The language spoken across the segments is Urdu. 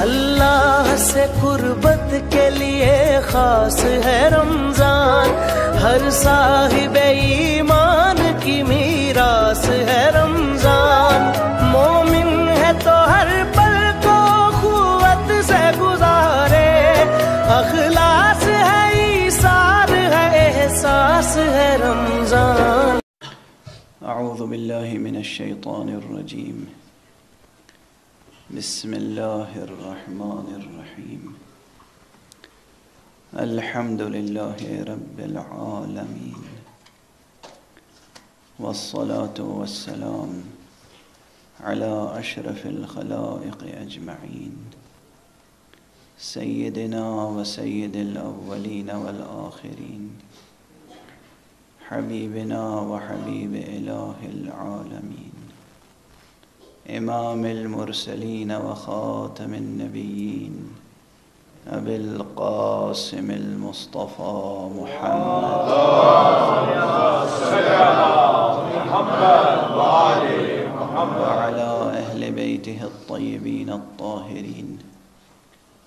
اللہ سے قربت کے لیے خاص ہے رمضان، ہر صاحب ایمان کی میراث ہے رمضان، مومن ہے تو ہر پل کو قوت سے گزارے، اخلاص ہے ایثار ہے احساس ہے رمضان۔ اعوذ باللہ من الشیطان الرجیم، بسم اللہ الرحمن الرحیم، الحمد للہ رب العالمین، والصلاة والسلام علی اشرف الخلائق اجمعین، سیدنا و سید الاولین والآخرین، حبیبنا و حبیب الہ العالمین، امام المرسلین و خاتم النبیین، ابی القاسم المصطفى محمد وعلى اہل بیتہ الطیبین الطاہرین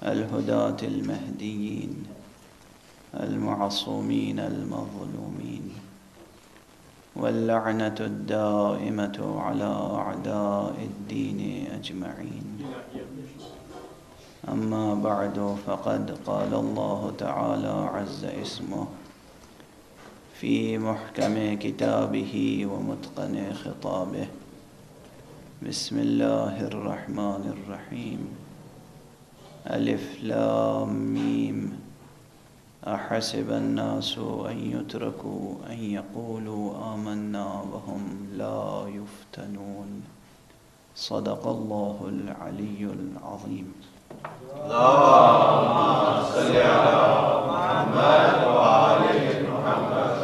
الہداة المہدیین المعصومین المظلومین، واللعنة الدائمة على أعداء الدين أجمعين، أما بعد فقد قال الله تعالى عز اسمه في محكم كتابه ومتقن خطابه، بسم الله الرحمن الرحيم، ألف لام ميم، أحسب الناس أن يتركوا أن يقولوا آمنا وهم لا يفتنون، صدق الله العلي العظيم۔ اللهم صل على محمد وآل محمد۔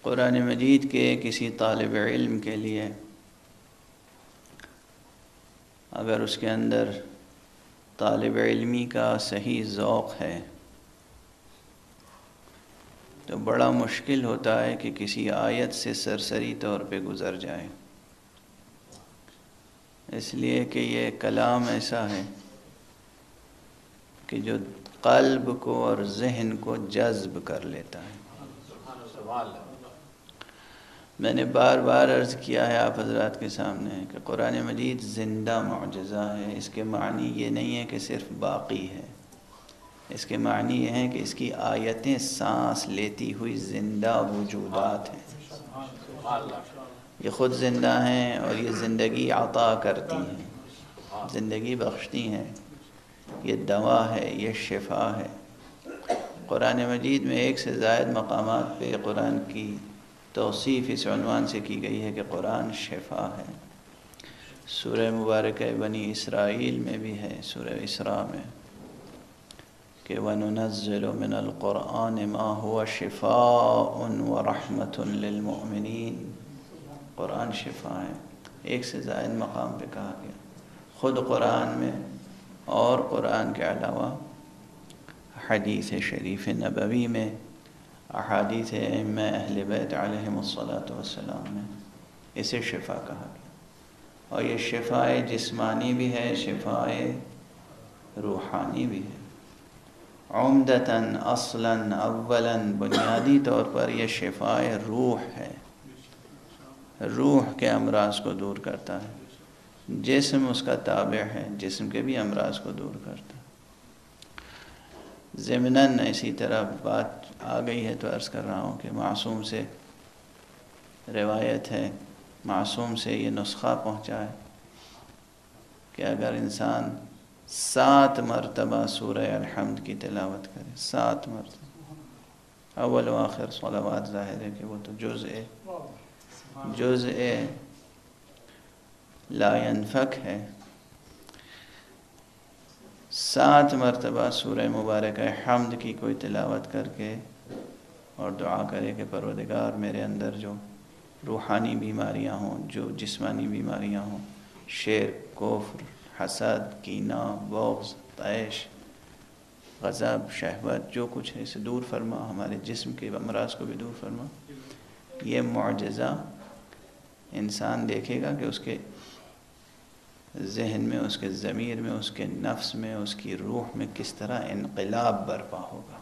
قرآن مجید کے کسی طالب علم کے لیے اگر اس کے اندر طالب علمی کا صحیح ذوق ہے تو بڑا مشکل ہوتا ہے کہ کسی آیت سے سرسری طور پہ گزر جائے، اس لیے کہ یہ کلام ایسا ہے کہ جو قلب کو اور ذہن کو جذب کر لیتا ہے۔ میں نے بار بار عرض کیا ہے آپ حضرات کے سامنے کہ قرآن مجید زندہ معجزہ ہے، اس کے معنی یہ نہیں ہے کہ صرف باقی ہے، اس کے معنی یہ ہے کہ اس کی آیتیں سانس لیتی ہوئی زندہ وجودات ہیں، یہ خود زندہ ہیں اور یہ زندگی عطا کرتی ہیں، زندگی بخشتی ہیں، یہ دوا ہے، یہ شفا ہے۔ قرآن مجید میں ایک سے زائد مقامات پہ قرآن کی توصیف اس عنوان سے کی گئی ہے کہ قرآن شفا ہے۔ سورہ مبارکہ بنی اسرائیل میں بھی ہے، سورہ اسراء میں کہ وَنُنَزِّلُ مِنَ الْقُرْآنِ مَا هُوَ شِفَاءٌ وَرَحْمَةٌ لِّلْمُؤْمِنِينَ، قرآن شفا ہے۔ ایک سے زائد مقام پہ کہا گیا، خود قرآن میں اور قرآن کے علاوہ حدیث شریف نبوی میں، احادیث ائمہ اہل بیت علیہم الصلاۃ والسلام میں اسے شفا کہا گیا، اور یہ شفاء جسمانی بھی ہے، شفاء روحانی بھی ہے۔ عمدتاً اصلاً اولاً بنیادی طور پر یہ شفاء روح ہے، روح کے امراض کو دور کرتا ہے، جسم اس کا تابع ہے، جسم کے بھی امراض کو دور کرتا ہے۔ ضمناً اسی طرح بات آ گئی ہے تو عرض کر رہا ہوں کہ معصوم سے روایت ہے، معصوم سے یہ نسخہ پہنچا ہے کہ اگر انسان 7 مرتبہ سورہ الحمد کی تلاوت کرے، 7 مرتبہ، اول و آخر صلوات، ظاہر ہے کہ وہ تو جزء لا ينفک ہے، 7 مرتبہ سورہ مبارکہ حمد کی کوئی تلاوت کر کے اور دعا کرے کہ پروردگار میرے اندر جو روحانی بیماریاں ہوں، جو جسمانی بیماریاں ہوں، شرک، کفر، حسد، کینہ، بغض، طیش، غضب، شہوت، جو کچھ ہے اسے دور فرما، ہمارے جسم کے امراض کو بھی دور فرما۔ یہ معجزہ انسان دیکھے گا کہ اس کے ذہن میں، اس کے ضمیر میں، اس کے نفس میں، اس کی روح میں کس طرح انقلاب برپا ہوگا،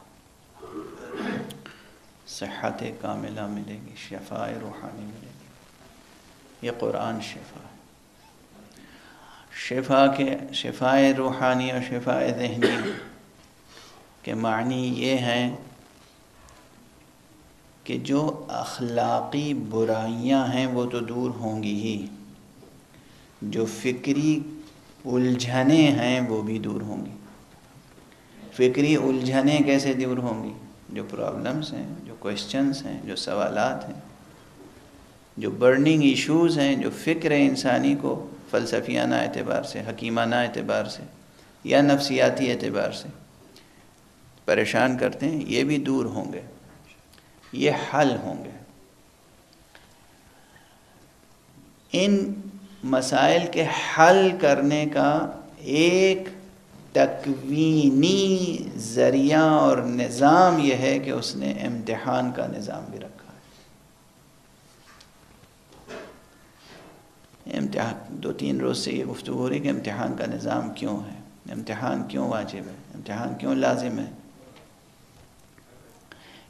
صحت کاملہ ملے گی، شفاء روحانی ملے گی۔ یہ قرآن شفا ہے۔ شفاء روحانی اور شفاء ذہنی کے معنی یہ ہیں کہ جو اخلاقی برائیاں ہیں وہ تو دور ہوں گی ہی، جو فکری الجھنیں ہیں وہ بھی دور ہوں گی۔ فکری الجھنیں کیسے دور ہوں گی؟ جو پرابلمس ہیں، جو کویسچنز ہیں، جو سوالات ہیں، جو برننگ ایشوز ہیں، جو فکر انسانی کو فلسفیانہ اعتبار سے، حکیمانہ اعتبار سے یا نفسیاتی اعتبار سے پریشان کرتے ہیں، یہ بھی دور ہوں گے، یہ حل ہوں گے۔ ان مسائل کے حل کرنے کا ایک تکوینی ذریعہ اور نظام یہ ہے کہ اس نے امتحان کا نظام بھی رکھا ہے۔ امتحان 2-3 روز سے یہ گفتگو ہو رہی کہ امتحان کا نظام کیوں ہے، امتحان کیوں واجب ہے، امتحان کیوں لازم ہے۔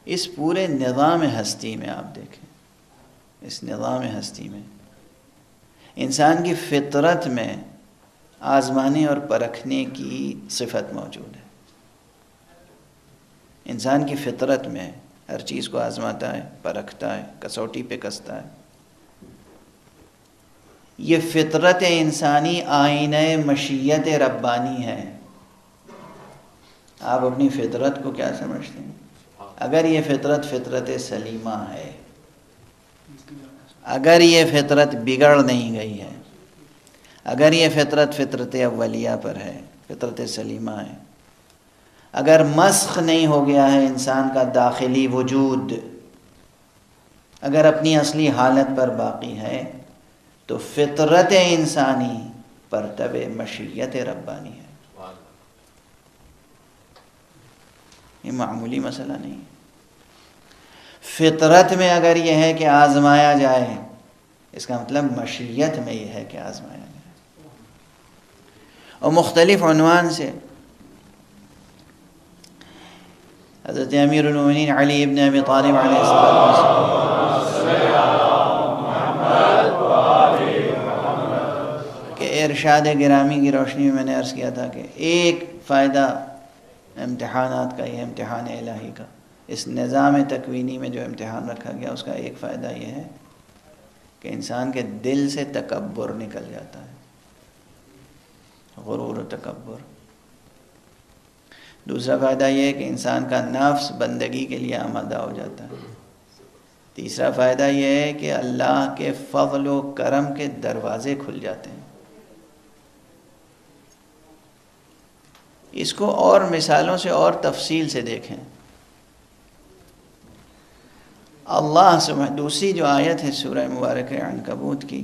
اس پورے نظام ہستی میں آپ دیکھیں، اس نظام ہستی میں انسان کی فطرت میں آزمانے اور پرکھنے کی صفت موجود ہے۔ انسان کی فطرت میں ہر چیز کو آزماتا ہے، پرکھتا ہے، کسوٹی پہ کستا ہے۔ یہ فطرت انسانی آئینہ مشیت ربانی ہے۔ آپ اپنی فطرت کو کیا سمجھتے ہیں؟ اگر یہ فطرت سلیمہ ہے، اگر یہ فطرت بگڑ نہیں گئی ہے، اگر یہ فطرت اولیہ پر ہے، فطرت سلیمہ ہے، اگر مسخ نہیں ہو گیا ہے انسان کا داخلی وجود، اگر اپنی اصلی حالت پر باقی ہے، تو فطرت انسانی پرتب مشیت ربانی ہے۔ یہ معمولی مسئلہ نہیں ہے۔ فطرت میں اگر یہ ہے کہ آزمایا جائے، اس کا مطلب مشیت میں یہ ہے کہ آزمایا جائے۔ اور مختلف عنوان سے حضرت امیر المومنین علی ابن ابی طالب علیہ السلام کہ ارشاد گرامی کی روشنی میں نے عرض کیا تھا کہ ایک فائدہ امتحانات کا، یہ امتحان الہی کا، اس نظام تکوینی میں جو امتحان رکھا گیا، اس کا ایک فائدہ یہ ہے کہ انسان کے دل سے تکبر نکل جاتا ہے، غرور و تکبر۔ دوسرا فائدہ یہ ہے کہ انسان کا نفس بندگی کے لیے آمادہ ہو جاتا ہے۔ تیسرا فائدہ یہ ہے کہ اللہ کے فضل و کرم کے دروازے کھل جاتے ہیں۔ اس کو اور مثالوں سے اور تفصیل سے دیکھیں۔ اللہ سبحانہ، دوسری جو آیت ہے سورہ مبارکہ عنکبوت کی،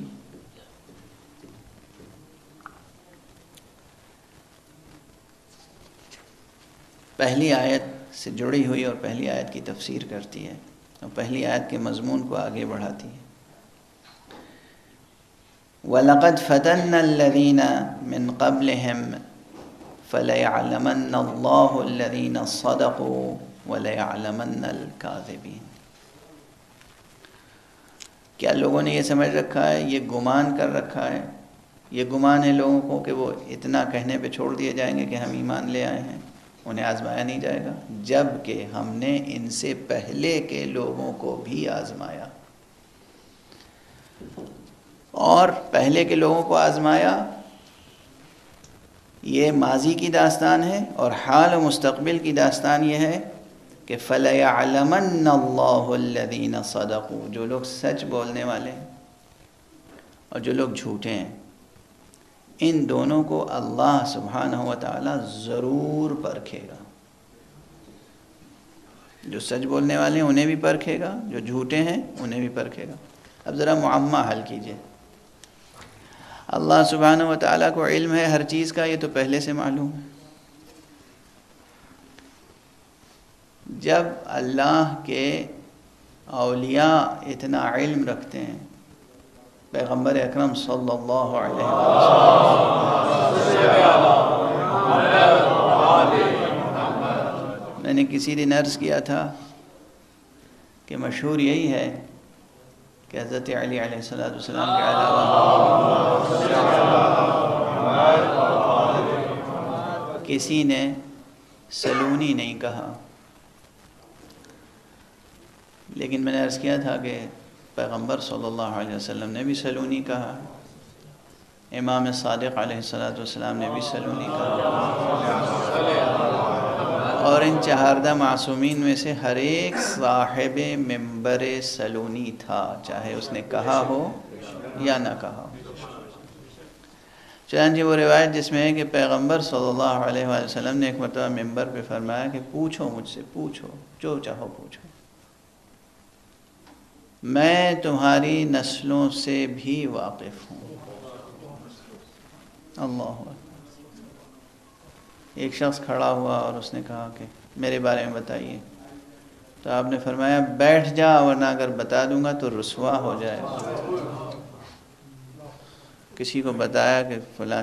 پہلی آیت سے جڑی ہوئی اور پہلی آیت کی تفسیر کرتی ہے اور پہلی آیت کے مضمون کو آگے بڑھاتی ہے۔ وَلَقَدْ فَتَنَّا الَّذِينَ مِن قَبْلِهِمْ فَلَيَعْلَمَنَّ اللَّهُ الَّذِينَ صَدَقُوا وَلَيَعْلَمَنَّ الْكَاذِبِينَ۔ کیا لوگوں نے یہ سمجھ رکھا ہے، یہ گمان کر رکھا ہے، یہ گمان ہے لوگوں کو کہ وہ اتنا کہنے پہ چھوڑ دیے جائیں گے کہ ہم ایمان لے آئے ہیں، انہیں آزمایا نہیں جائے گا، جب کہ ہم نے ان سے پہلے کے لوگوں کو بھی آزمایا، اور پہلے کے لوگوں کو آزمایا یہ ماضی کی داستان ہے، اور حال و مستقبل کی داستان یہ ہے کہ فَلَيَعْلَمَنَّ اللَّهُ الَّذِينَ صَدَقُوا، جو لوگ سچ بولنے والے ہیں اور جو لوگ جھوٹے ہیں، ان دونوں کو اللہ سبحانہ و تعالی ضرور پرکھے گا۔ جو سچ بولنے والے ہیں انہیں بھی پرکھے گا، جو جھوٹے ہیں انہیں بھی پرکھے گا۔ اب ذرا معمہ حل کیجئے۔ اللہ سبحانہ و تعالیٰ کو علم ہے ہر چیز کا، یہ تو پہلے سے معلوم ہے۔ جب اللہ کے اولیاء اتنا علم رکھتے ہیں، پیغمبر اکرم صلی اللہ علیہ وسلم نے کسی دن عرض کیا تھا کہ مشہور یہی ہے کہ حضرت علی علیہ السلام کے علاوہ کسی نے سلونی نہیں کہا، لیکن میں نے عرض کیا تھا کہ پیغمبر صلی اللہ علیہ وسلم نے بھی سلونی کہا، امام صادق علیہ السلام نے بھی سلونی کہا، اور ان چہاردہ معصومین میں سے ہر ایک صاحب منبر سلونی تھا، چاہے اس نے کہا ہو یا نہ کہا ہو۔ چنانچہ وہ روایت جس میں ہے کہ پیغمبر صلی اللہ علیہ وآلہ وسلم نے ایک مرتبہ منبر پہ فرمایا کہ پوچھو مجھ سے، پوچھو جو چاہو پوچھو، میں تمہاری نسلوں سے بھی واقف ہوں۔ اللہ اکبر۔ ایک شخص کھڑا ہوا اور اس نے کہا کہ میرے بارے میں بتائیے، تو آپ نے فرمایا بیٹھ جا، ورنہ اگر بتا دوں گا تو رسوا ہو جائے گا۔ کسی کو بتایا کہ فلاں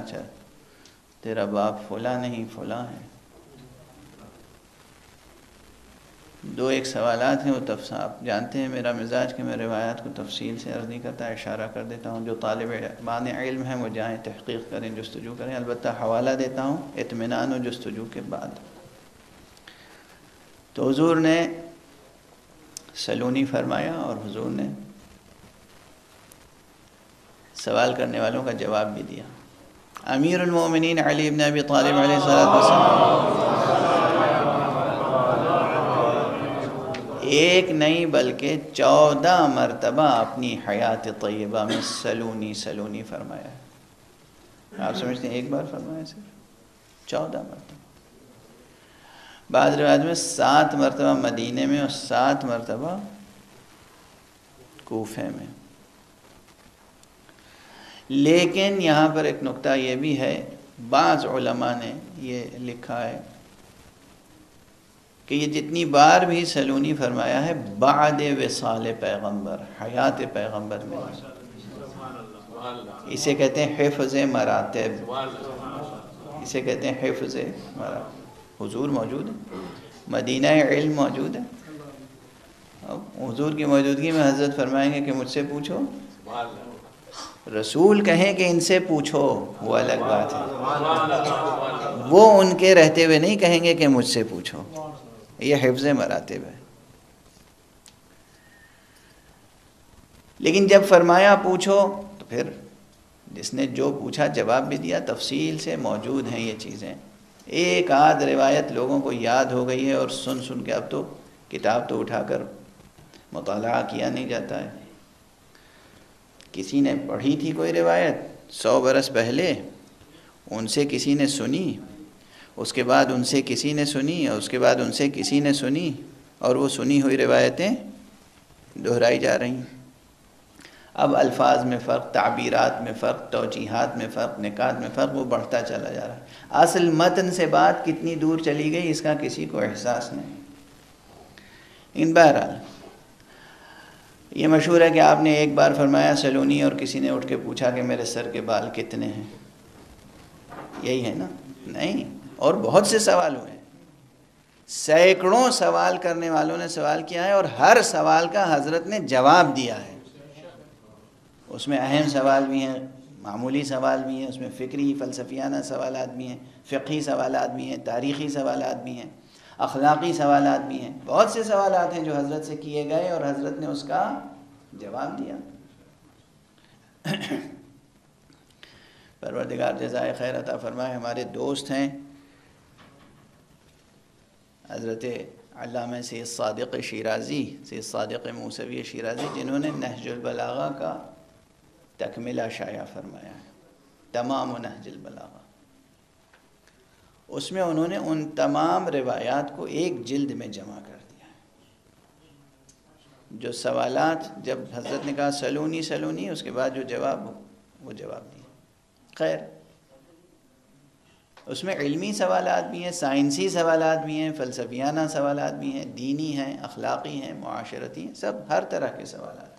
تیرا باپ فلاں نہیں فلاں ہے۔ دو ایک سوالات ہیں، وہ آپ جانتے ہیں میرا مزاج کہ میں روایات کو تفصیل سے عرض نہیں کرتا، اشارہ کر دیتا ہوں۔ جو طالب علم ہیں وہ جائیں تحقیق کریں، جستجو کریں، البتہ حوالہ دیتا ہوں اطمینان و جستجو کے بعد۔ تو حضور نے سلونی فرمایا اور حضور نے سوال کرنے والوں کا جواب بھی دیا۔ امیر المومنین علی بن ابی طالب علیہ السلام ایک نہیں بلکہ 14 مرتبہ اپنی حیات طیبہ میں سلونی سلونی فرمایا ہے۔ آپ سمجھتے ہیں ایک بار فرمایا صرف؟ 14 مرتبہ۔ بعض روایت میں 7 مرتبہ مدینے میں اور 7 مرتبہ کوفے میں۔ لیکن یہاں پر ایک نقطہ یہ بھی ہے، بعض علماء نے یہ لکھا ہے کہ یہ جتنی بار بھی سلونی فرمایا ہے بعد وصال پیغمبر، حیات پیغمبر میں، اسے کہتے ہیں حفظ مراتب، اسے کہتے ہیں حفظ مراتب۔ حضور موجود ہے، مدینہ علم موجود ہے، حضور کی موجودگی میں حضرت فرمائیں گے کہ مجھ سے پوچھو، رسول کہیں کہ ان سے پوچھو وہ الگ بات ہے، وہ ان کے رہتے ہوئے نہیں کہیں گے کہ مجھ سے پوچھو، یہ حفظ مراتب ہے۔ لیکن جب فرمایا پوچھو تو پھر جس نے جو پوچھا جواب بھی دیا، تفصیل سے موجود ہیں یہ چیزیں۔ ایک آدھ روایت لوگوں کو یاد ہو گئی ہے اور سن سن کے اب تو کتاب تو اٹھا کر مطالعہ کیا نہیں جاتا ہے۔ کسی نے پڑھی تھی کوئی روایت 100 برس پہلے، ان سے کسی نے سنی، اس کے بعد ان سے کسی نے سنی، اور اس کے بعد ان سے کسی نے سنی، اور وہ سنی ہوئی روایتیں دہرائی جا رہی ہیں۔ اب الفاظ میں فرق، تعبیرات میں فرق، توجیحات میں فرق، نکات میں فرق، وہ بڑھتا چلا جا رہا ہے۔ اصل متن سے بات کتنی دور چلی گئی اس کا کسی کو احساس نہیں۔ ان بہرحال یہ مشہور ہے کہ آپ نے ایک بار فرمایا سلونی، اور کسی نے اٹھ کے پوچھا کہ میرے سر کے بال کتنے ہیں؟ یہی ہے نا؟ نہیں، اور بہت سے سوال ہوئے، سینکڑوں سوال کرنے والوں نے سوال کیا ہے، اور ہر سوال کا حضرت نے جواب دیا ہے۔ اس میں اہم سوال بھی ہیں، معمولی سوال بھی ہیں، اس میں فکری فلسفیانہ سوالات بھی ہیں، فقہی سوالات بھی ہیں، تاریخی سوالات بھی ہیں، اخلاقی سوالات بھی ہیں، بہت سے سوالات ہیں جو حضرت سے کیے گئے اور حضرت نے اس کا جواب دیا۔ پروردگار جزائے خیر عطا فرمائے۔ ہمارے دوست ہیں حضرت علامہ سید صادق شیرازی، سید صادق موسوی شیرازی، جنہوں نے نہج البلاغہ کا تکملہ شائع فرمایا ہے، تمام نہج البلاغہ۔ اس میں انہوں نے ان تمام روایات کو ایک جلد میں جمع کر دیا ہے۔ جو سوالات جب حضرت نے کہا سلونی سلونی، اس کے بعد جو جواب وہ جواب دیا۔ خیر، اس میں علمی سوالات بھی ہیں، سائنسی سوالات بھی ہیں، فلسفیانہ سوالات بھی ہیں، دینی ہیں، اخلاقی ہیں، معاشرتی ہیں، سب ہر طرح کے سوالات ہیں۔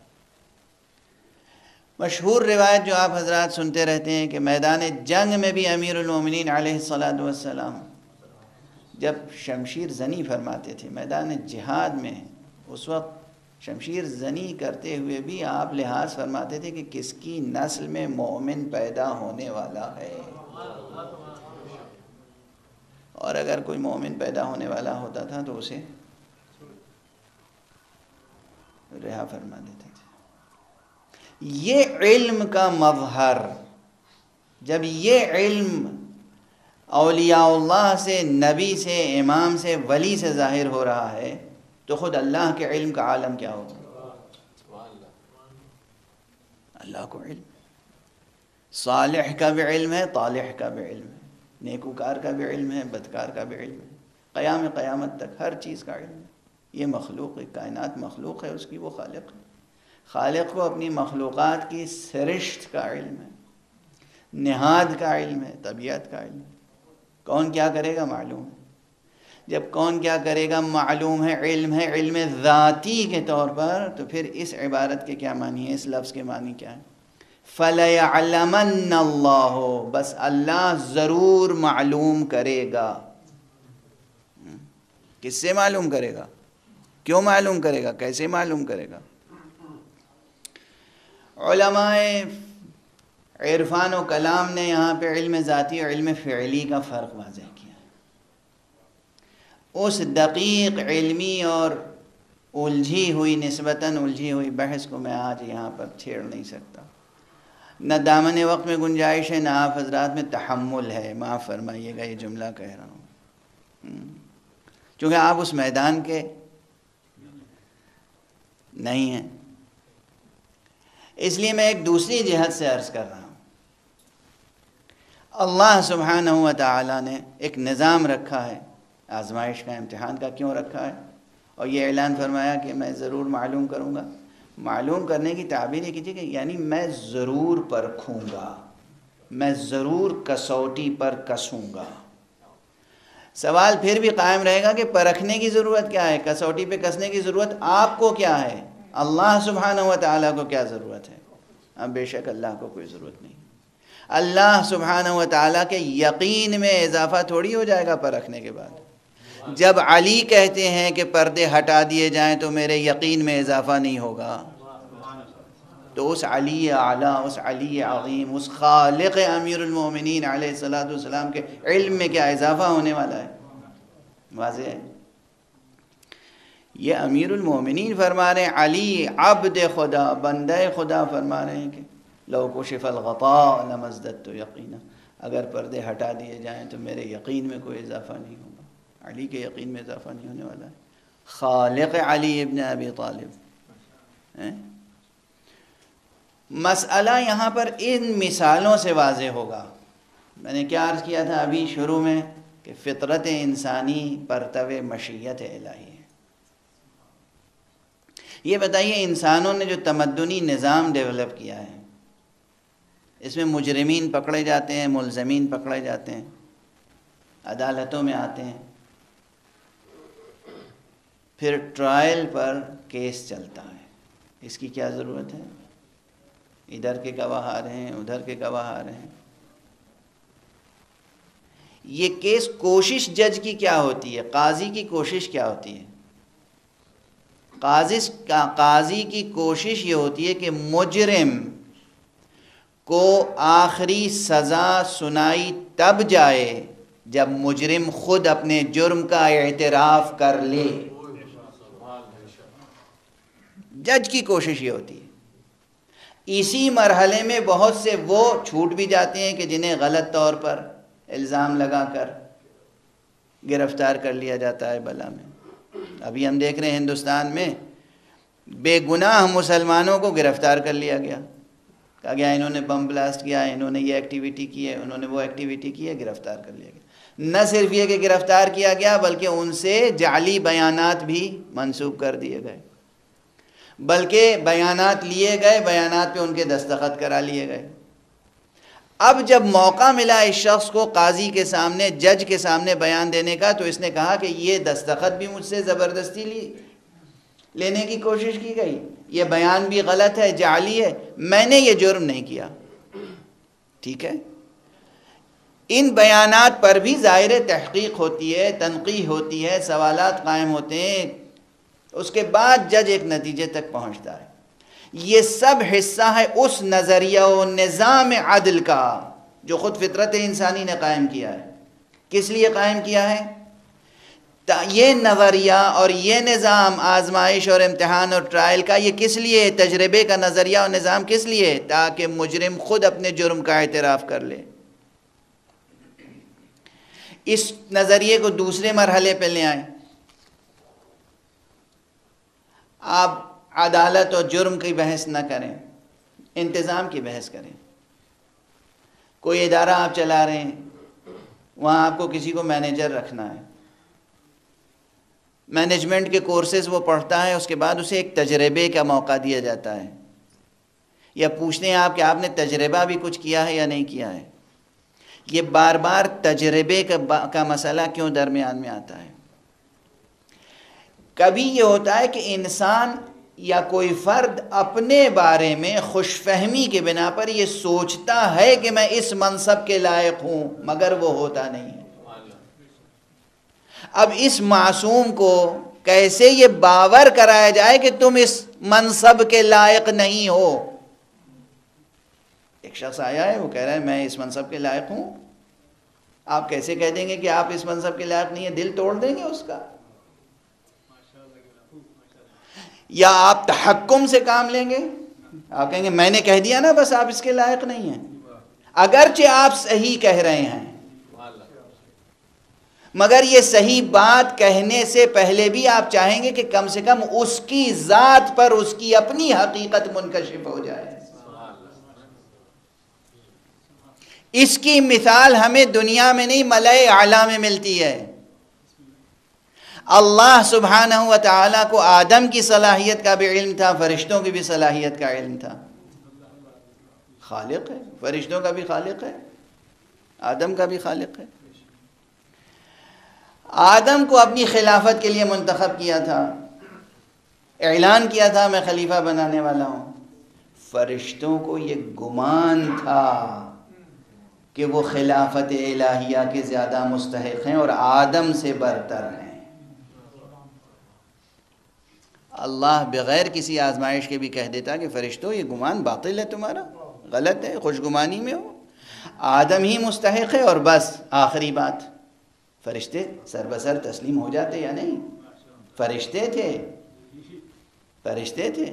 مشہور روایت جو آپ حضرات سنتے رہتے ہیں کہ میدان جنگ میں بھی امیر المومنین علیہ الصلاۃ والسلام جب شمشیر زنی فرماتے تھے میدان جہاد میں، اس وقت شمشیر زنی کرتے ہوئے بھی آپ لحاظ فرماتے تھے کہ کس کی نسل میں مومن پیدا ہونے والا ہے، اور اگر کوئی مومن پیدا ہونے والا ہوتا تھا تو اسے رہا فرما دیتے تھے۔ یہ علم کا مظہر، جب یہ علم اولیاء اللہ سے، نبی سے، امام سے، ولی سے ظاہر ہو رہا ہے تو خود اللہ کے علم کا عالم کیا ہوگا؟ اللہ کو علم، صالح کا بھی علم ہے، طالح کا بھی علم ہے، نیکوکار کا بھی علم ہے، بدکار کا بھی علم ہے، قیامت تک ہر چیز کا علم ہے۔ یہ مخلوق ہے، کائنات مخلوق ہے اس کی، وہ خالق ہے۔ خالق کو اپنی مخلوقات کی سرشت کا علم ہے، نہاد کا علم ہے، طبیعت کا علم ہے۔ کون کیا کرے گا معلوم ہے۔ جب کون کیا کرے گا معلوم ہے، علم ذاتی کے طور پر، تو پھر اس عبارت کے کیا معنی ہے، اس لفظ کے معنی کیا ہے؟ فَلَيَعْلَمَنَّ اللَّهُ، بس اللہ ضرور معلوم کرے گا۔ کس سے معلوم کرے گا؟ کیوں معلوم کرے گا؟ کیسے معلوم کرے گا؟ علماء عرفان و کلام نے یہاں پہ علم ذاتی اور علم فعلی کا فرق واضح کیا۔ اس دقیق علمی اور الجھی ہوئی، نسبتاً الجھی ہوئی بحث کو میں آج یہاں پر چھیڑ نہیں سکتا، نہ دامن وقت میں گنجائش ہے، نہ آپ حضرات میں تحمل ہے، معاف فرمائیے گا یہ جملہ کہہ رہا ہوں، چونکہ آپ اس میدان کے نہیں ہیں۔ اس لیے میں ایک دوسری جہت سے عرض کر رہا ہوں۔ اللہ سبحانہ و تعالیٰ نے ایک نظام رکھا ہے، آزمائش کا، امتحان کا کیوں رکھا ہے؟ اور یہ اعلان فرمایا کہ میں ضرور معلوم کروں گا۔ معلوم کرنے کی تعبیر یہ کیجیے کہ یعنی میں ضرور پرکھوں گا، میں ضرور کسوٹی پر کسوں گا۔ سوال پھر بھی قائم رہے گا کہ پرکھنے کی ضرورت کیا ہے، کسوٹی پہ کسنے کی ضرورت آپ کو کیا ہے، اللہ سبحانہ و تعالیٰ کو کیا ضرورت ہے؟ اب بے شک اللہ کو کوئی ضرورت نہیں۔ اللہ سبحانہ و تعالیٰ کے یقین میں اضافہ تھوڑی ہو جائے گا پرکھنے کے بعد۔ جب علی کہتے ہیں کہ پردے ہٹا دیے جائیں تو میرے یقین میں اضافہ نہیں ہوگا، تو اس علی اعلیٰ، اس علی عظیم، اس خالق امیر المومنین علیہ السلام کے علم میں کیا اضافہ ہونے والا ہے؟ واضح ہے۔ یہ امیر المومنین فرما رہے ہیں، علی عبد خدا، بندہ خدا فرما رہے ہیں کہ لو کشف الغطاء لمزددت یقینا، اگر پردے ہٹا دیے جائیں تو میرے یقین میں کوئی اضافہ نہیں ہوگا۔ علی کے یقین میں اضافہ نہیں ہونے والا ہے۔ خالق علی ابن ابی طالب۔ مسئلہ یہاں پر ان مثالوں سے واضح ہوگا۔ میں نے کیا عرض کیا تھا ابھی شروع میں کہ فطرت انسانی پرتو مشیت الہی ہے۔ یہ بتائیے انسانوں نے جو تمدنی نظام ڈیولپ کیا ہے، اس میں مجرمین پکڑے جاتے ہیں، ملزمین پکڑے جاتے ہیں، عدالتوں میں آتے ہیں، پھر ٹرائل پر کیس چلتا ہے۔ اس کی کیا ضرورت ہے؟ ادھر کے گواہ آ رہے ہیں، ادھر کے گواہ آ رہے ہیں۔ یہ کیس کوشش جج کی کیا ہوتی ہے، قاضی کی کوشش کیا ہوتی ہے؟ قاضی کی کوشش یہ ہوتی ہے کہ مجرم کو آخری سزا سنائی تب جائے جب مجرم خود اپنے جرم کا اعتراف کر لے۔ جج کی کوشش یہ ہوتی ہے۔ اسی مرحلے میں بہت سے وہ چھوٹ بھی جاتے ہیں کہ جنہیں غلط طور پر الزام لگا کر گرفتار کر لیا جاتا ہے بلا میں۔ ابھی ہم دیکھ رہے ہیں ہندوستان میں بے گناہ مسلمانوں کو گرفتار کر لیا گیا، کہا گیا انہوں نے بم بلاسٹ کیا، انہوں نے یہ ایکٹیویٹی کی ہے، انہوں نے وہ ایکٹیویٹی کی ہے، گرفتار کر لیا گیا۔ نہ صرف یہ کہ گرفتار کیا گیا بلکہ ان سے جعلی بیانات بھی منسوب کر دیے گئے، بلکہ بیانات لیے گئے، بیانات پہ ان کے دستخط کرا لیے گئے۔ اب جب موقع ملا اس شخص کو قاضی کے سامنے، جج کے سامنے بیان دینے کا، تو اس نے کہا کہ یہ دستخط بھی مجھ سے زبردستی لینے کی کوشش کی گئی، یہ بیان بھی غلط ہے، جعلی ہے، میں نے یہ جرم نہیں کیا۔ ٹھیک ہے، ان بیانات پر بھی ظاہر تحقیق ہوتی ہے، تنقیح ہوتی ہے، سوالات قائم ہوتے ہیں، اس کے بعد جج ایک نتیجے تک پہنچتا ہے۔ یہ سب حصہ ہے اس نظریہ و نظام عدل کا جو خود فطرت انسانی نے قائم کیا ہے۔ کس لیے قائم کیا ہے؟ یہ نظریہ اور یہ نظام آزمائش اور امتحان اور ٹرائل کا یہ کس لیے؟ تجربے کا نظریہ اور نظام کس لیے؟ تاکہ مجرم خود اپنے جرم کا اعتراف کر لے۔ اس نظریے کو دوسرے مرحلے پہ لے آئیں، آپ عدالت اور جرم کی بحث نہ کریں، انتظام کی بحث کریں۔ کوئی ادارہ آپ چلا رہے ہیں، وہاں آپ کو کسی کو مینیجر رکھنا ہے، مینجمنٹ کے کورسز وہ پڑھتا ہے، اس کے بعد اسے ایک تجربے کا موقع دیا جاتا ہے، یا پوچھتے ہیں آپ کہ آپ نے تجربہ بھی کچھ کیا ہے یا نہیں کیا ہے۔ یہ بار بار تجربے کا مسئلہ کیوں درمیان میں آتا ہے؟ کبھی یہ ہوتا ہے کہ انسان یا کوئی فرد اپنے بارے میں خوش فہمی کے بنا پر یہ سوچتا ہے کہ میں اس منصب کے لائق ہوں، مگر وہ ہوتا نہیں ہے۔ اب اس معصوم کو کیسے یہ باور کرایا جائے کہ تم اس منصب کے لائق نہیں ہو؟ ایک شخص آیا ہے، وہ کہہ رہا ہے میں اس منصب کے لائق ہوں، آپ کیسے کہہ دیں گے کہ آپ اس منصب کے لائق نہیں ہیں؟ دل توڑ دیں گے اس کا۔ یا آپ تحکم سے کام لیں گے، آپ کہیں گے میں نے کہہ دیا نا بس آپ اس کے لائق نہیں ہیں، اگرچہ آپ صحیح کہہ رہے ہیں، مگر یہ صحیح بات کہنے سے پہلے بھی آپ چاہیں گے کہ کم سے کم اس کی ذات پر اس کی اپنی حقیقت منکشف ہو جائے۔ اس کی مثال ہمیں دنیا میں نہیں ملائے اعلیٰ میں ملتی ہے۔ اللہ سبحانہ و تعالیٰ کو آدم کی صلاحیت کا بھی علم تھا، فرشتوں کی بھی صلاحیت کا علم تھا۔ خالق ہے، فرشتوں کا بھی خالق ہے، آدم کا بھی خالق ہے۔ آدم کو اپنی خلافت کے لیے منتخب کیا تھا، اعلان کیا تھا میں خلیفہ بنانے والا ہوں۔ فرشتوں کو یہ گمان تھا کہ وہ خلافت الہیہ کے زیادہ مستحق ہیں اور آدم سے برتر ہیں۔ اللہ بغیر کسی آزمائش کے بھی کہہ دیتا کہ فرشتوں یہ گمان باطل ہے، تمہارا غلط ہے، خوش گمانی میں ہو، آدم ہی مستحق ہے، اور بس آخری بات۔ فرشتے سر بسر تسلیم ہو جاتے یا نہیں؟ فرشتے تھے۔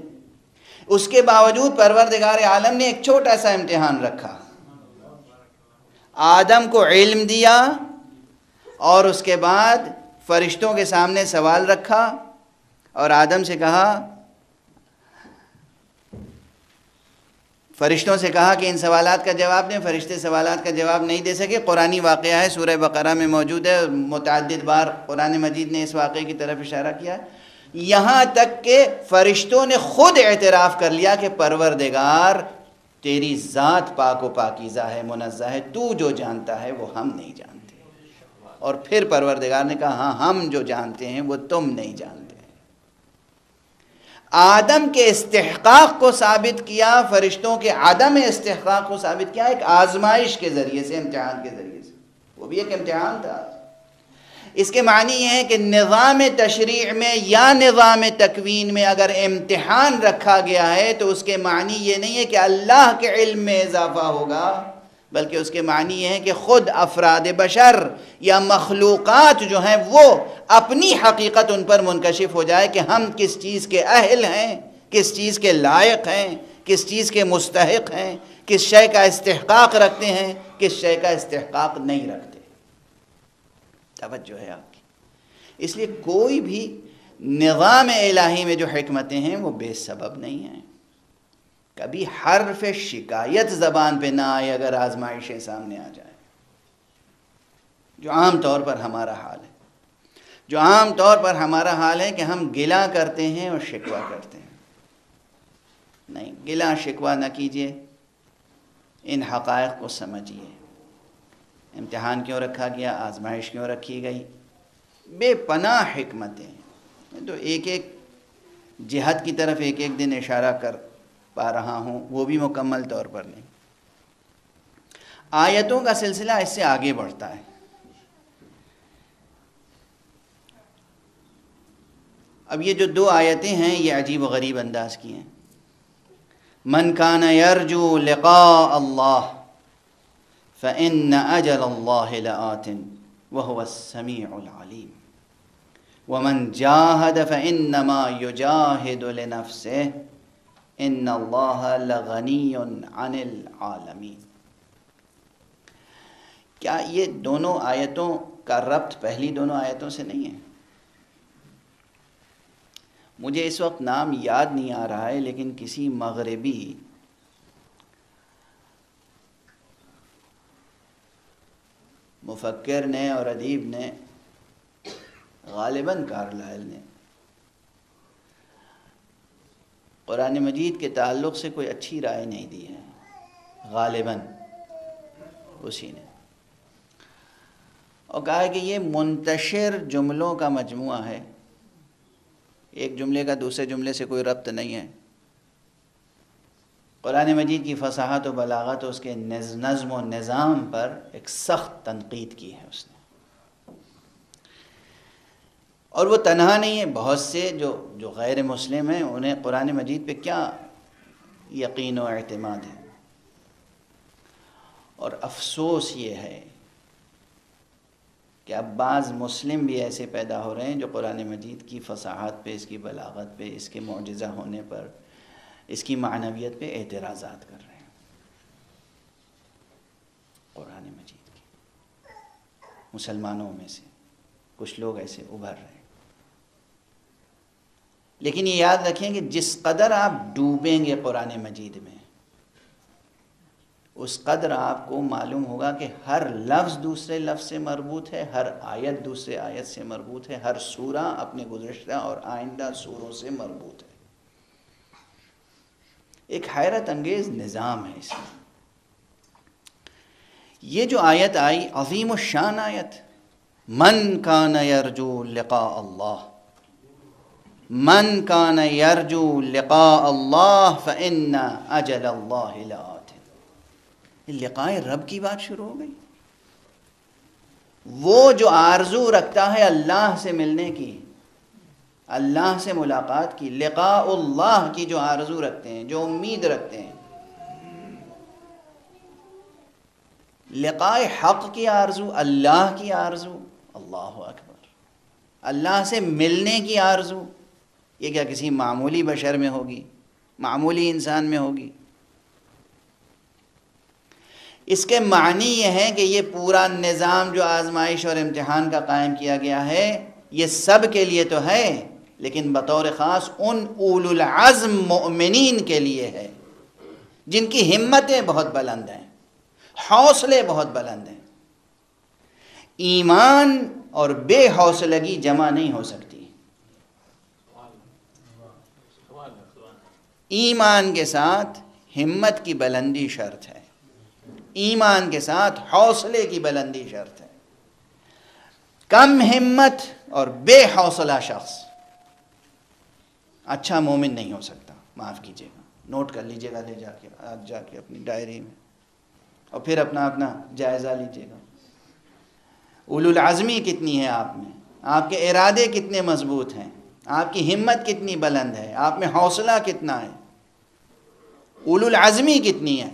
اس کے باوجود پروردگار عالم نے ایک چھوٹا سا امتحان رکھا، آدم کو علم دیا اور اس کے بعد فرشتوں کے سامنے سوال رکھا اور آدم سے کہا، فرشتوں سے کہا کہ ان سوالات کا جواب دیں۔ فرشتے سوالات کا جواب نہیں دے سکے۔ قرآنی واقعہ ہے، سورہ بقرہ میں موجود ہے، متعدد بار قرآن مجید نے اس واقعے کی طرف اشارہ کیا ہے، یہاں تک کہ فرشتوں نے خود اعتراف کر لیا کہ پروردگار تیری ذات پاک و پاکیزہ ہے، منزہ ہے، تو جو جانتا ہے وہ ہم نہیں جانتے۔ اور پھر پروردگار نے کہا ہاں ہم جو جانتے ہیں وہ تم نہیں جانتے۔ آدم کے استحقاق کو ثابت کیا، فرشتوں کے عدم استحقاق کو ثابت کیا، ایک آزمائش کے ذریعے سے، امتحان کے ذریعے سے۔ وہ بھی ایک امتحان تھا۔ اس کے معنی یہ ہے کہ نظام تشریع میں یا نظام تکوین میں اگر امتحان رکھا گیا ہے تو اس کے معنی یہ نہیں ہے کہ اللہ کے علم میں اضافہ ہوگا، بلکہ اس کے معنی یہ ہے کہ خود افراد بشر یا مخلوقات جو ہیں وہ اپنی حقیقت ان پر منکشف ہو جائے کہ ہم کس چیز کے اہل ہیں، کس چیز کے لائق ہیں، کس چیز کے مستحق ہیں، کس شے کا استحقاق رکھتے ہیں، کس شے کا استحقاق نہیں رکھتے۔ توجہ ہے آپ کی۔ اس لیے کوئی بھی نظام الہی میں جو حکمتیں ہیں وہ بے سبب نہیں ہیں۔ کبھی حرف شکایت زبان پہ نہ آئے اگر آزمائشیں سامنے آ جائیں، جو عام طور پر ہمارا حال ہے، جو عام طور پر ہمارا حال ہے کہ ہم گلہ کرتے ہیں اور شکوہ کرتے ہیں۔ نہیں، گلہ شکوہ نہ کیجیے، ان حقائق کو سمجھیے۔ امتحان کیوں رکھا گیا، آزمائش کیوں رکھی گئی، بے پناہ حکمتیں۔ میں تو ایک ایک جہت کی طرف ایک ایک دن اشارہ کر پا رہا ہوں، وہ بھی مکمل طور پر نہیں۔ آیتوں کا سلسلہ اس سے آگے بڑھتا ہے. اب یہ جو 2 آیتیں ہیں یہ عجیب و غریب انداز کی ہیں. من کان یرجو لقاء اللہ فإن أجل اللہ لآت وهو السمیع العلیم ومن جاہد فإنما یجاہد لنفسہ ان اللہ لغنی عن العالمین. کیا یہ دونوں آیتوں کا ربط پہلی دونوں آیتوں سے نہیں ہے؟ مجھے اس وقت نام یاد نہیں آ رہا ہے، لیکن کسی مغربی مفکر نے اور ادیب نے، غالباً کارلائل نے، قرآن مجید کے تعلق سے کوئی اچھی رائے نہیں دی ہے. غالباً اسی نے، اور کہا ہے کہ یہ منتشر جملوں کا مجموعہ ہے، ایک جملے کا دوسرے جملے سے کوئی ربط نہیں ہے. قرآن مجید کی فصاحت و بلاغت و اس کے نظم و نظام پر ایک سخت تنقید کی ہے اس نے. اور وہ تنہا نہیں ہے، بہت سے جو غیر مسلم ہیں انہیں قرآن مجید پہ کیا یقین و اعتماد ہے. اور افسوس یہ ہے کہ اب بعض مسلم بھی ایسے پیدا ہو رہے ہیں جو قرآن مجید کی فصاحت پہ، اس کی بلاغت پہ، اس کے معجزہ ہونے پر، اس کی معنویت پہ اعتراضات کر رہے ہیں. قرآن مجید کی مسلمانوں میں سے کچھ لوگ ایسے ابھر رہے ہیں. لیکن یہ یاد رکھیں کہ جس قدر آپ ڈوبیں گے قرآن مجید میں، اس قدر آپ کو معلوم ہوگا کہ ہر لفظ دوسرے لفظ سے مربوط ہے، ہر آیت دوسرے آیت سے مربوط ہے، ہر سورہ اپنے گزشتہ اور آئندہ سوروں سے مربوط ہے. ایک حیرت انگیز نظام ہے اس میں. یہ جو آیت آئی عظیم الشان آیت، من کان یرجو لقاء اللہ، من کان یرجو لقاء اللہ فإن اجل اللہ لآت. لقاء رب کی بات شروع ہو گئی. وہ جو آرزو رکھتا ہے اللہ سے ملنے کی، اللہ سے ملاقات کی، لقاء اللہ کی جو آرزو رکھتے ہیں، جو امید رکھتے ہیں، لقاء حق کی آرزو، اللہ کی آرزو، اللہ اکبر، اللہ سے ملنے کی آرزو، یہ کیا کسی معمولی بشر میں ہوگی، معمولی انسان میں ہوگی؟ اس کے معنی یہ ہے کہ یہ پورا نظام جو آزمائش اور امتحان کا قائم کیا گیا ہے، یہ سب کے لیے تو ہے، لیکن بطور خاص ان اولو العزم مؤمنین کے لیے ہے جن کی ہمتیں بہت بلند ہیں، حوصلے بہت بلند ہیں. ایمان اور بے حوصلگی جمع نہیں ہو سکتی. ایمان کے ساتھ ہمت کی بلندی شرط ہے، ایمان کے ساتھ حوصلے کی بلندی شرط ہے. کم ہمت اور بے حوصلہ شخص اچھا مومن نہیں ہو سکتا. معاف کیجیے گا، نوٹ کر لیجیے گا، لے جا کے اپنی ڈائری میں، اور پھر اپنا جائزہ لیجیے گا. اولو العزمی کتنی ہے آپ میں، آپ کے ارادے کتنے مضبوط ہیں، آپ کی ہمت کتنی بلند ہے، آپ میں حوصلہ کتنا ہے، اولو العزمی کتنی ہے.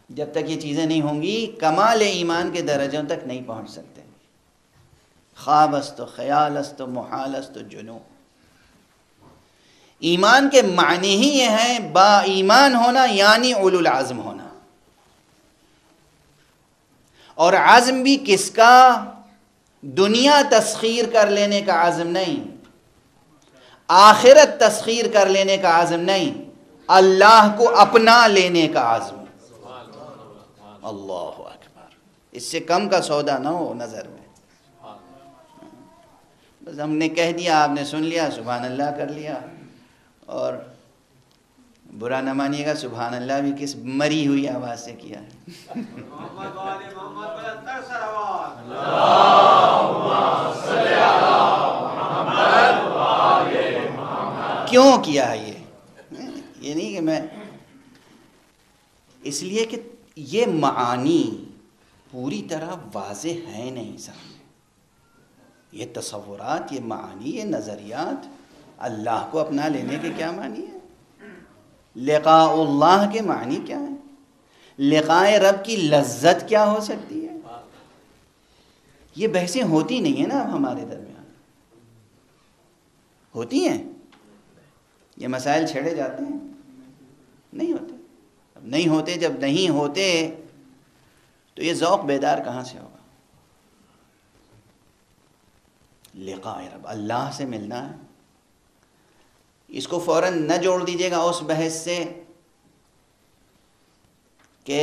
جب تک یہ چیزیں نہیں ہوں گی کمال ایمان کے درجوں تک نہیں پہنچ سکتے. خواب است و خیال است و محال است و جنون. ایمان کے معنی ہی یہ ہیں با ایمان ہونا، یعنی اولو العزم ہونا. اور عزم بھی کس کا؟ دنیا تسخیر کر لینے کا عزم نہیں، آخرت تسخیر کر لینے کا عزم نہیں، اللہ کو اپنا لینے کا عزم. اللہ اکبر. اس سے کم کا سودا نہ ہو نظر میں. بس ہم نے کہہ دیا، آپ نے سن لیا، سبحان اللہ کر لیا. اور برا نہ مانیے گا، سبحان اللہ بھی کس مری ہوئی آواز سے کیا ہے. کیوں کیا ہے یہ نہیں کہ میں، اس لیے کہ یہ معانی پوری طرح واضح ہیں نہیں سامنے. یہ تصورات، یہ معانی، یہ نظریات اللہ کو اپنا لینے کے کیا معنی ہے؟ لقاء اللہ کے معنی کیا ہے؟ لقاء رب کی لذت کیا ہو سکتی ہے؟ یہ بحثیں ہوتی نہیں ہیں نا اب ہمارے درمیان. ہوتی ہیں؟ یہ مسائل چھیڑے جاتے ہیں؟ نہیں ہوتے. اب نہیں ہوتے، جب نہیں ہوتے تو یہ ذوق بیدار کہاں سے ہوگا؟ لقاء رب، اللہ سے ملنا ہے. اس کو فوراً نہ جوڑ دیجیے گا اس بحث سے کہ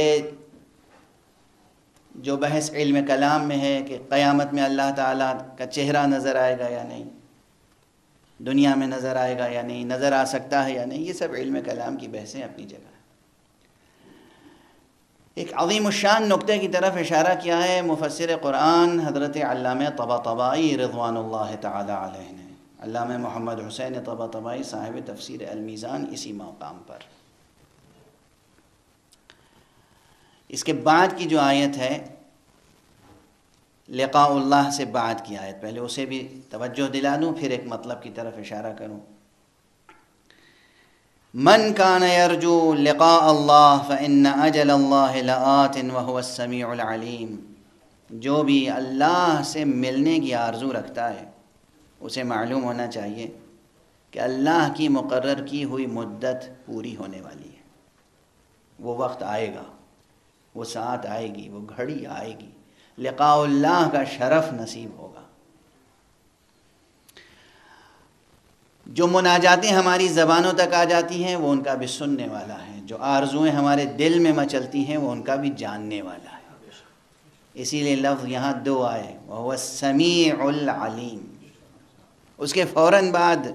جو بحث علم کلام میں ہے کہ قیامت میں اللہ تعالیٰ کا چہرہ نظر آئے گا یا نہیں، دنیا میں نظر آئے گا یا نہیں، نظر آ سکتا ہے یا نہیں. یہ سب علم کلام کی بحثیں اپنی جگہ ہیں. ایک عظیم الشان نقطے کی طرف اشارہ کیا ہے مفسر قرآن حضرت علامہ طباطبائی رضوان اللہ تعالی علیہ نے. علامہ محمد حسین طباطبائی صاحب تفسیر المیزان اسی مقام پر. اس کے بعد کی جو آیت ہے لقاء اللہ سے بعد کی آیت، پہلے اسے بھی توجہ دلا دوں پھر ایک مطلب کی طرف اشارہ کروں. من کان یرجو لقاء اللہ فإن اجل اللہ لآت وہو السمیع العلیم. جو بھی اللہ سے ملنے کی آرزو رکھتا ہے اسے معلوم ہونا چاہیے کہ اللہ کی مقرر کی ہوئی مدت پوری ہونے والی ہے. وہ وقت آئے گا، وہ ساعت آئے گی، وہ گھڑی آئے گی، لقاء اللہ کا شرف نصیب ہوگا. جو مناجاتیں ہماری زبانوں تک آ جاتی ہیں وہ ان کا بھی سننے والا ہے، جو آرزویں ہمارے دل میں مچلتی ہیں وہ ان کا بھی جاننے والا ہے. اسی لیے لفظ یہاں دو آئے، وَهُوَ السَّمِيعُ الْعَلِيمُ. اس کے فوراً بعد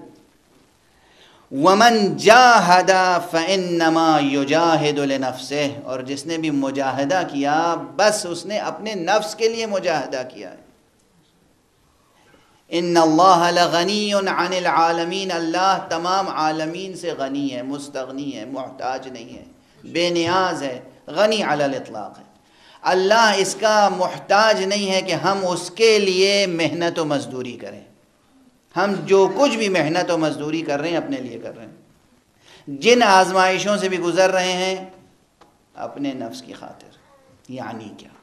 وَمَنْ جَاهَدَ فَإِنَّمَا يُجَاهِدُ لِنَفْسِهِ. اور جس نے بھی مجاہدہ کیا بس اس نے اپنے نفس کے لیے مجاہدہ کیا ہے. ان اللہ لغنی عن العالمین. اللہ تمام عالمین سے غنی ہے، مستغنی ہے، محتاج نہیں ہے، بے نیاز ہے، غنی علی الاطلاق ہے. اللہ اس کا محتاج نہیں ہے کہ ہم اس کے لیے محنت و مزدوری کریں. ہم جو کچھ بھی محنت و مزدوری کر رہے ہیں اپنے لیے کر رہے ہیں. جن آزمائشوں سے بھی گزر رہے ہیں اپنے نفس کی خاطر. یعنی کیا؟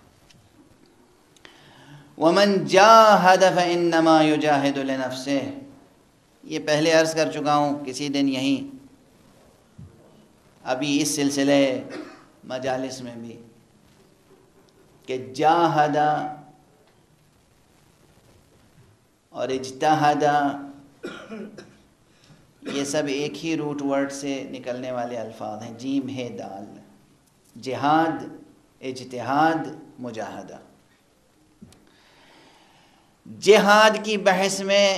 وَمَنْ جَاهَدَ فَإِنَّمَا يُجَاهِدُ لِنَفْسِهِ. یہ پہلے عرض کر چکا ہوں کسی دن یہیں ابھی اس سلسلے مجالس میں بھی کہ جاہد اور اجتہد یہ سب ایک ہی روٹ ورڈ سے نکلنے والے الفاظ ہیں، جیم ہے دال. جہاد، اجتہاد، مجاہدہ. جہاد کی بحث میں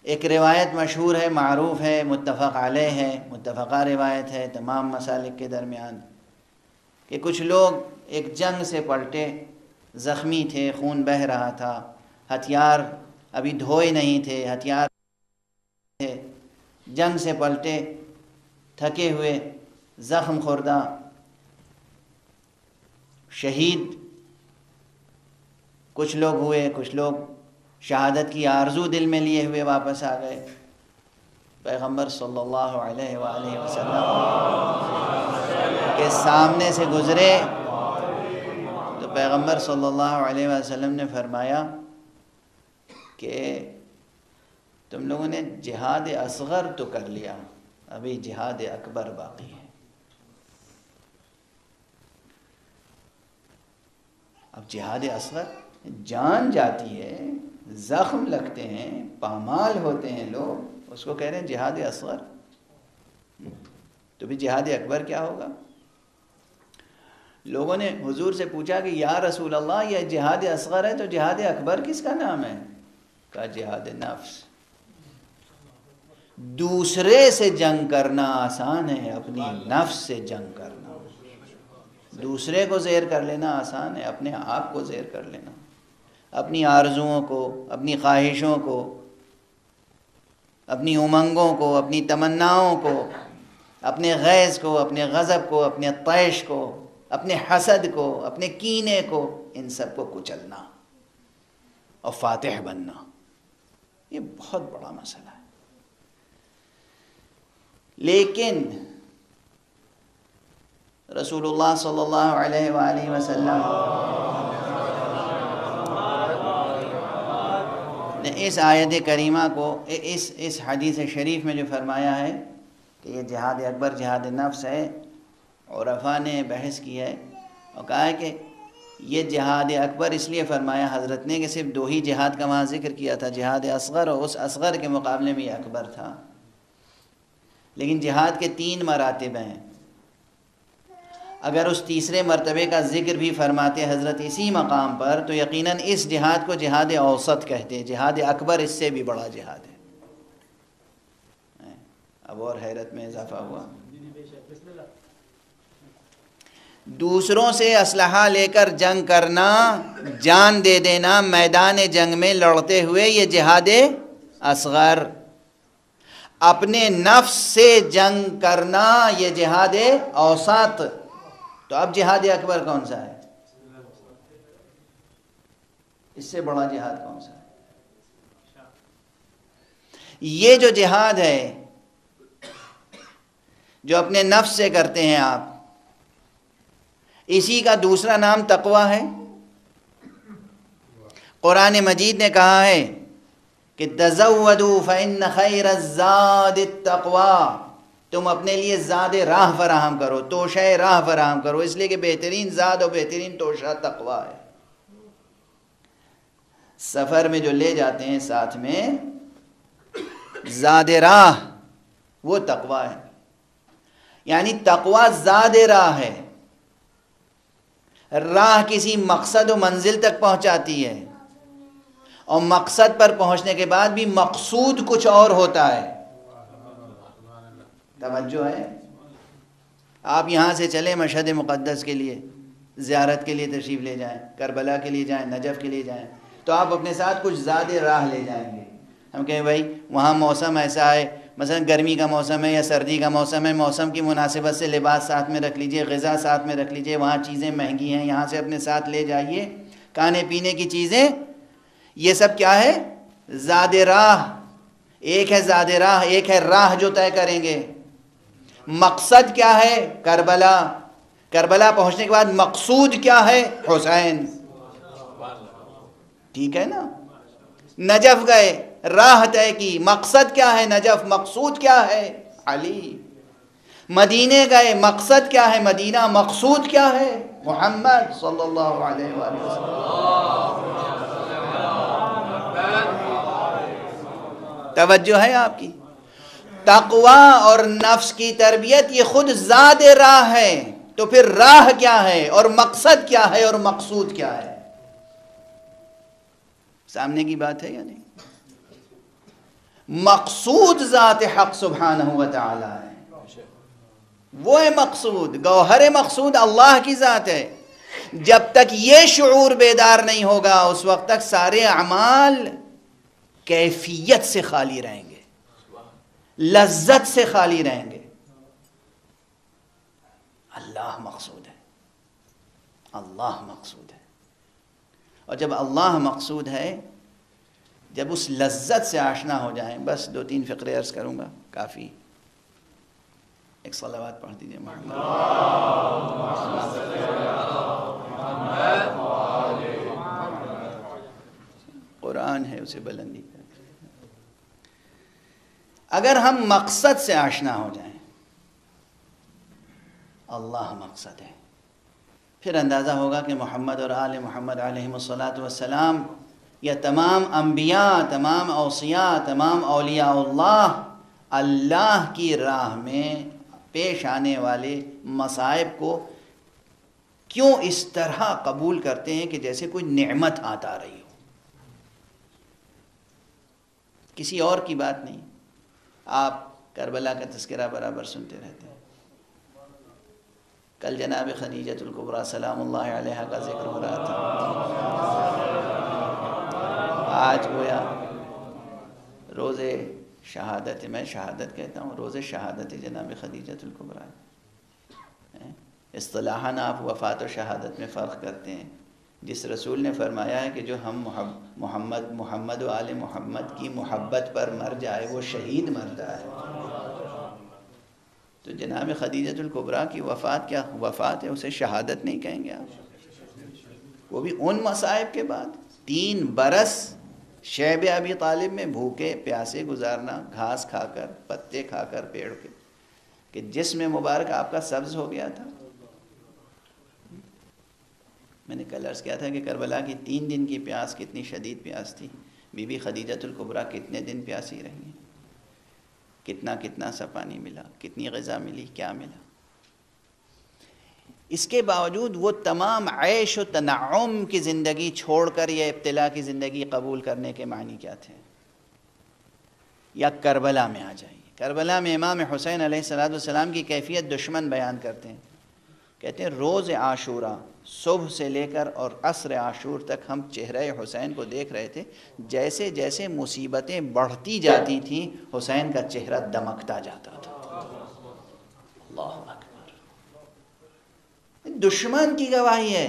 ایک روایت مشہور ہے، معروف ہے، متفق علیہ ہے، متفقہ روایت ہے تمام مسالک کے درمیان، کہ کچھ لوگ ایک جنگ سے پلٹے، زخمی تھے، خون بہہ رہا تھا، ہتھیار ابھی دھوئے نہیں تھے، ہتھیار تھے، جنگ سے پلٹے، تھکے ہوئے، زخم خوردہ، شہید کچھ لوگ ہوئے، کچھ لوگ شہادت کی آرزو دل میں لیے ہوئے واپس آ گئے. پیغمبر صلی اللہ علیہ وآلہ وسلم کے سامنے سے گزرے تو پیغمبر صلی اللہ علیہ وسلم نے فرمایا کہ تم لوگوں نے جہاد اصغر تو کر لیا، ابھی جہاد اکبر باقی ہے. اب جہاد اصغر جان جاتی ہے، زخم لگتے ہیں، پامال ہوتے ہیں لوگ، اس کو کہہ رہے ہیں جہاد اصغر. تو بھی جہاد اکبر کیا ہوگا؟ لوگوں نے حضور سے پوچھا کہ یا رسول اللہ یہ جہاد اصغر ہے تو جہاد اکبر کس کا نام ہے؟ کہا جہاد نفس. دوسرے سے جنگ کرنا آسان ہے، اپنی نفس سے جنگ کرنا، دوسرے کو زیر کر لینا آسان ہے، اپنے آپ کو زیر کر لینا، اپنی آرزوؤں کو، اپنی خواہشوں کو، اپنی امنگوں کو، اپنی تمناؤں کو، اپنے غیظ کو، اپنے غضب کو، اپنے طیش کو اپنے حسد کو، اپنے کینے کو، ان سب کو کچلنا اور فاتح بننا، یہ بہت بڑا مسئلہ ہے۔ لیکن رسول اللہ صلی اللہ علیہ وآلہ وسلم نے اس آیت کریمہ کو، اس حدیث شریف میں جو فرمایا ہے کہ یہ جہاد اکبر جہاد نفس ہے، عرفاء نے بحث کی ہے اور کہا ہے کہ یہ جہاد اکبر اس لیے فرمایا حضرت نے کہ صرف 2 ہی جہاد کا وہاں ذکر کیا تھا، جہاد اصغر، اور اس اصغر کے مقابلے میں یہ اکبر تھا۔ لیکن جہاد کے 3 مراتب ہیں، اگر اس تیسرے مرتبے کا ذکر بھی فرماتے حضرت اسی مقام پر تو یقیناً اس جہاد کو جہاد اوسط کہتے ہیں، جہاد اکبر اس سے بھی بڑا جہاد ہے۔ اب اور حیرت میں اضافہ ہوا، دوسروں سے اسلحہ لے کر جنگ کرنا، جان دے دینا میدان جنگ میں لڑتے ہوئے، یہ جہاد اصغر۔ اپنے نفس سے جنگ کرنا، یہ جہاد اوسط۔ تو اب جہاد اکبر کون سا ہے؟ اس سے بڑا جہاد کون سا ہے؟ یہ جو جہاد ہے جو اپنے نفس سے کرتے ہیں آپ، اسی کا دوسرا نام تقویٰ ہے۔ قرآن مجید نے کہا ہے کہ تزودوا فإن خیر الزاد التقویٰ، تم اپنے لیے زاد راہ فراہم کرو، توشہ راہ فراہم کرو، اس لیے کہ بہترین زاد اور بہترین توشہ تقویٰ ہے۔ سفر میں جو لے جاتے ہیں ساتھ میں زاد راہ، وہ تقویٰ ہے، یعنی تقویٰ زاد راہ ہے، راہ کسی مقصد و منزل تک پہنچاتی ہے، اور مقصد پر پہنچنے کے بعد بھی مقصود کچھ اور ہوتا ہے۔ توجہ ہے؟ آپ یہاں سے چلیں مشہد مقدس کے لیے، زیارت کے لیے تشریف لے جائیں، کربلا کے لیے جائیں، نجف کے لیے جائیں، تو آپ اپنے ساتھ کچھ زاد راہ لے جائیں گے۔ ہم کہیں بھائی وہاں موسم ایسا ہے، مثلا گرمی کا موسم ہے یا سردی کا موسم ہے، موسم کی مناسبت سے لباس ساتھ میں رکھ لیجئے، غذا ساتھ میں رکھ لیجئے، وہاں چیزیں مہنگی ہیں، یہاں سے اپنے ساتھ لے جائیے کھانے پینے کی چیزیں۔ یہ سب کیا ہے؟ زاد راہ۔ ایک ہے زاد راہ، ایک ہے راہ جو طے کریں گے۔ مقصد کیا ہے؟ کربلا۔ کربلا پہنچنے کے بعد مقصود کیا ہے؟ حسین۔ ٹھیک ہے نا؟ نجف گئے، راہ طے کی، مقصد کیا ہے نجف، مقصود کیا ہے علی۔ مدینے گئے، مقصد کیا ہے مدینہ، مقصود کیا ہے محمد صلی اللہ علیہ وآلہ وسلم۔ توجہ ہے آپ کی؟ تقویٰ اور نفس کی تربیت یہ خود زاد راہ ہے، تو پھر راہ کیا ہے اور مقصد کیا ہے اور مقصود کیا ہے؟ سامنے کی بات ہے یا نہیں؟ مقصود ذات حق سبحانہ و تعالی ہے، وہ ہے مقصود، گوہر مقصود اللہ کی ذات ہے۔ جب تک یہ شعور بیدار نہیں ہوگا اس وقت تک سارے اعمال کیفیت سے خالی رہیں گے، لذت سے خالی رہیں گے۔ اللہ مقصود ہے، اللہ مقصود ہے، اور جب اللہ مقصود ہے، جب اس لذت سے آشنا ہو جائیں، بس 2-3 فقرے عرض کروں گا کافی۔ ایک صلوات پڑھ دیجئے محمد۔ قرآن ہے اسے بلندی کر۔ اگر ہم مقصد سے آشنا ہو جائیں، اللہ مقصد ہے، پھر اندازہ ہوگا کہ محمد اور آل محمد علیہ السلام یا تمام انبیاء، تمام اوصیاء، تمام اولیاء اللہ، اللہ کی راہ میں پیش آنے والے مصائب کو کیوں اس طرح قبول کرتے ہیں کہ جیسے کوئی نعمت آتا رہی ہو، کسی اور کی بات نہیں۔ آپ کربلا کا تذکرہ برابر سنتے رہتے ہیں، کل جناب خدیجۃ الکبریٰ سلام اللہ علیہا کا ذکر ہو رہا تھا، آج گویا روز شہادت، میں شہادت کہتا ہوں، روز شہادت جناب خدیجۃ الکبریٰ۔ اصطلاحاً آپ وفات و شہادت میں فرق کرتے ہیں. جس رسول نے فرمایا ہے کہ جو ہم محمد و آل محمد کی محبت پر مر جائے وہ شہید مرتا ہے. تو جناب خدیجۃ الکبریٰ کی وفات کیا وفات ہے، اسے شہادت نہیں کہیں گے آپ؟ وہ بھی ان مصائب کے بعد 3 برس شیب ابی طالب میں بھوکے پیاسے گزارنا، گھاس کھا کر، پتے کھا کر پیڑ کے، کہ جسم مبارک آپ کا سبز ہو گیا تھا. میں نے کل عرض کیا تھا کہ کربلا کی 3 دن کی پیاس کتنی شدید پیاس تھی. بی بی خدیجۃ الکبریٰ کتنے دن پیاسی رہی، کتنا سا پانی ملا، کتنی غذا ملی، کیا ملا. اس کے باوجود وہ تمام عیش و تنعم کی زندگی چھوڑ کر یہ ابتلا کی زندگی قبول کرنے کے معنی کیا تھے؟ یا کربلا میں آ جائیے. کربلا میں امام حسین علیہ السلام کی کیفیت دشمن بیان کرتے ہیں. کہتے ہیں روز عاشورہ صبح سے لے کر اور عصر عاشور تک ہم چہرہ حسین کو دیکھ رہے تھے. جیسے جیسے مصیبتیں بڑھتی جاتی تھیں حسین کا چہرہ دمکتا جاتا تھا. اللہ اکبر. دشمن کی گواہی ہے.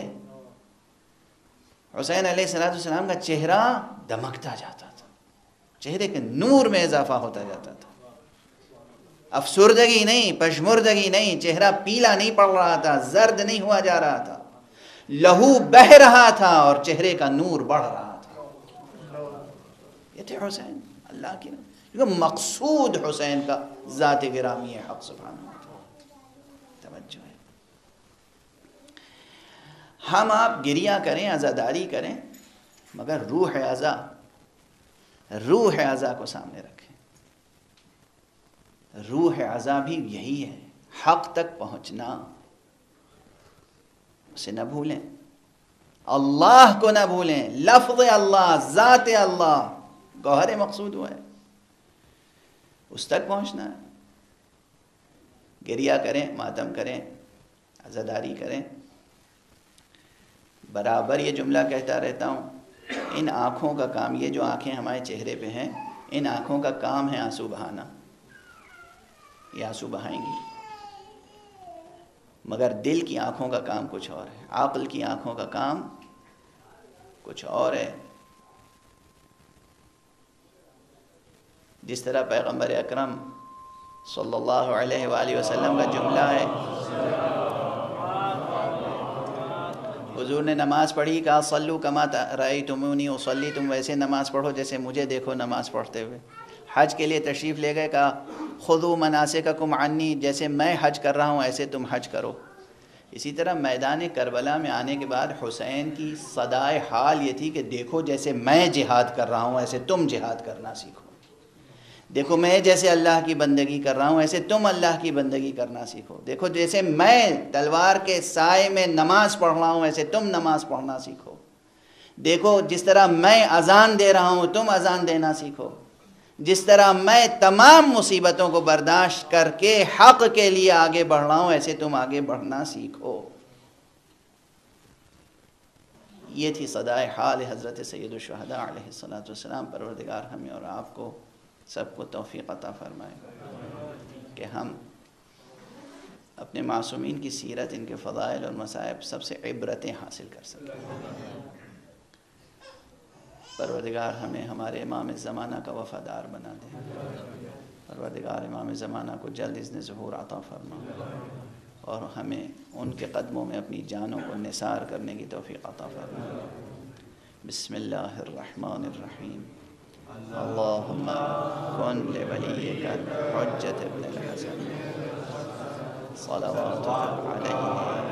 حسین علیہ السلام کا چہرہ دمکتا جاتا تھا، چہرے کے نور میں اضافہ ہوتا جاتا تھا. افسردگی نہیں، پشمردگی نہیں، چہرہ پیلا نہیں پڑ رہا تھا، زرد نہیں ہوا جا رہا تھا، لہو بہہ رہا تھا اور چہرے کا نور بڑھ رہا تھا. یہ تھے حسین اللہ کی کیونکہ مقصود حسین کا ذات گرامی ہے حق سبحانہ و تعالی. توجہ ہے. ہم آپ گریہ کریں، عزاداری کریں، مگر روح عزا کو سامنے رکھیں. روح عزا بھی یہی ہے، حق تک پہنچنا. اسے نہ بھولیں، اللہ کو نہ بھولیں. لفظ اللہ، ذات اللہ گوہر مقصود ہوا ہے، اس تک پہنچنا ہے. گریہ کریں، ماتم کریں، عزاداری کریں. برابر یہ جملہ کہتا رہتا ہوں، ان آنکھوں کا کام، یہ جو آنکھیں ہمارے چہرے پہ ہیں، ان آنکھوں کا کام ہے آنسو بہانا. یہ آنسو بہائیں گی، مگر دل کی آنکھوں کا کام کچھ اور ہے، عقل کی آنکھوں کا کام کچھ اور ہے. جس طرح پیغمبر اکرم صلی اللہ علیہ وآلہ وسلم کا جملہ ہے، حضور نے نماز پڑھی، کہا صلو کما رأیتمونی اصلی، تم ویسے نماز پڑھو جیسے مجھے دیکھو نماز پڑھتے ہوئے. حج کے لیے تشریف لے گئے، کہا خذوا مناسککم عنی، جیسے میں حج کر رہا ہوں ایسے تم حج کرو. اسی طرح میدان کربلا میں آنے کے بعد حسین کی صدائے حال یہ تھی کہ دیکھو جیسے میں جہاد کر رہا ہوں ایسے تم جہاد کرنا سیکھو. دیکھو میں جیسے اللہ کی بندگی کر رہا ہوں ایسے تم اللہ کی بندگی کرنا سیکھو. دیکھو جیسے میں تلوار کے سائے میں نماز پڑھ رہا ہوں ایسے تم نماز پڑھنا سیکھو. دیکھو جس طرح میں اذان دے رہا ہوں تم اذان دینا سیکھو. جس طرح میں تمام مصیبتوں کو برداشت کر کے حق کے لیے آگے بڑھ رہا ہوں ایسے تم آگے بڑھنا سیکھو. یہ تھی صدائے حال حضرت سید الشہداء علیہ السلام. پروردگار ہمیں اور آپ کو سب کو توفیق عطا فرمائے کہ ہم اپنے معصومین کی سیرت، ان کے فضائل اور مصائب سب سے عبرتیں حاصل کر سکیں. پروردگار ہمیں ہمارے امام زمانہ کا وفادار بنا دے. پروردگار امام زمانہ کو جلد اذن ظہور عطا فرما اور ہمیں ان کے قدموں میں اپنی جانوں کو نثار کرنے کی توفیق عطا فرما. بسم اللہ الرحمن الرحیم. اللہم کن لولیک الحجۃ ابن الحسن صلواتک علیہ